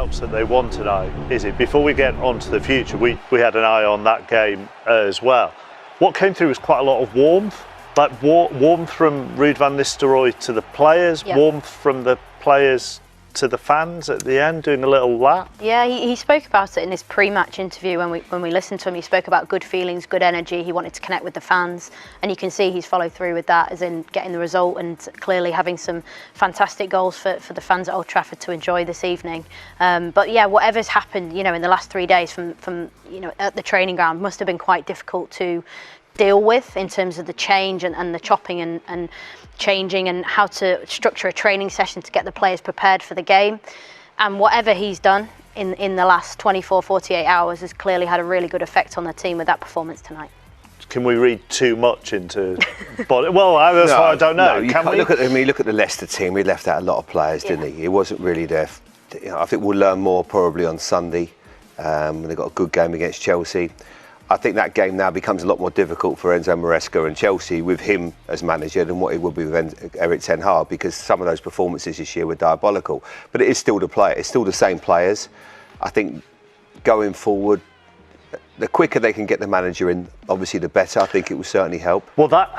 helps that they won tonight, is it? Before we get on to the future, we had an eye on that game as well. What came through was quite a lot of warmth, like warmth from Ruud van Nistelrooy to the players, warmth from the players to the fans at the end, doing a little lap. Yeah, he spoke about it in his pre-match interview when we listened to him. He spoke about good feelings, good energy. He wanted to connect with the fans, and you can see he's followed through with that, as in getting the result and clearly having some fantastic goals for the fans at Old Trafford to enjoy this evening. But yeah, whatever's happened, in the last 3 days from at the training ground must have been quite difficult to deal with in terms of the change and the chopping and changing and how to structure a training session to get the players prepared for the game. And whatever he's done in the last 24, 48 hours has clearly had a really good effect on the team with that performance tonight. Can we read too much into body? Well, that's why I don't know. No, Can we? Look at the Leicester team. We left out a lot of players, didn't he? He wasn't really there. I think we'll learn more probably on Sunday. They've got a good game against Chelsea. I think that game now becomes a lot more difficult for Enzo Maresca and Chelsea with him as manager than what it would be with Erik ten Hag, because some of those performances this year were diabolical. But it is still it's still the same players. I think going forward, the quicker they can get the manager in, obviously the better. I think it will certainly help. Well,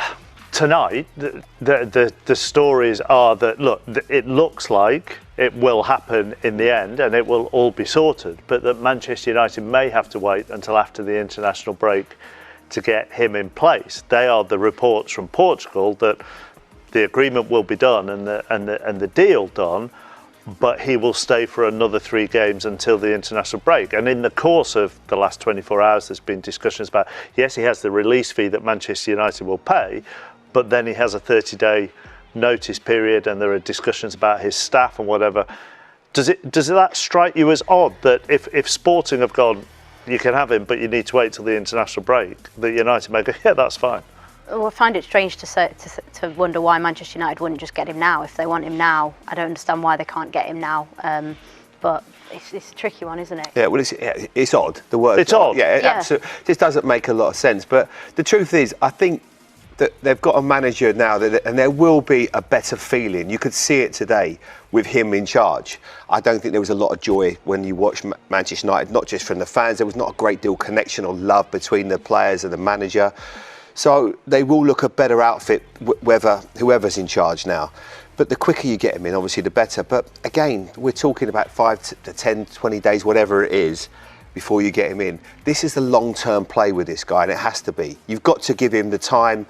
tonight, the stories are that, look, it looks like it will happen in the end and it will all be sorted, but that Manchester United may have to wait until after the international break to get him in place. They are the reports from Portugal that the agreement will be done and the deal done, but he will stay for another 3 games until the international break. And in the course of the last 24 hours, there's been discussions about, yes, he has the release fee that Manchester United will pay, but then he has a 30-day notice period, and there are discussions about his staff and whatever. Does that strike you as odd that if Sporting have gone, you can have him, but you need to wait till the international break, that United may go, yeah, that's fine? Well, I find it strange to wonder why Manchester United wouldn't just get him now. If they want him now, I don't understand why they can't get him now. But it's a tricky one, isn't it? Yeah, well, it's odd. The word. It's odd. Yeah, absolutely. It just doesn't make a lot of sense. But the truth is, I think that they've got a manager now, and there will be a better feeling. You could see it today with him in charge. I don't think there was a lot of joy when you watched Manchester United, not just from the fans. There was not a great deal of connection or love between the players and the manager. So they will look a better outfit, whoever's in charge now. But the quicker you get him in, obviously, the better. But again, we're talking about 5 to 10, 20 days, whatever it is, before you get him in. This is the long-term play with this guy, and it has to be. You've got to give him the time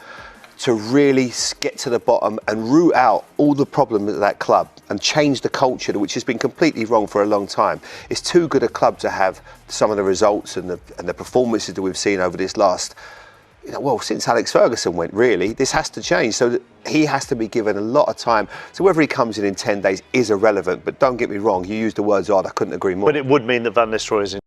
to really get to the bottom and root out all the problems at that club and change the culture, which has been completely wrong for a long time. It's too good a club to have some of the results and the performances that we've seen over this last, since Alex Ferguson went, really. This has to change. So he has to be given a lot of time. So whether he comes in 10 days is irrelevant. But don't get me wrong, you used the words odd. I couldn't agree more. But it would mean that Van Nistelrooy is in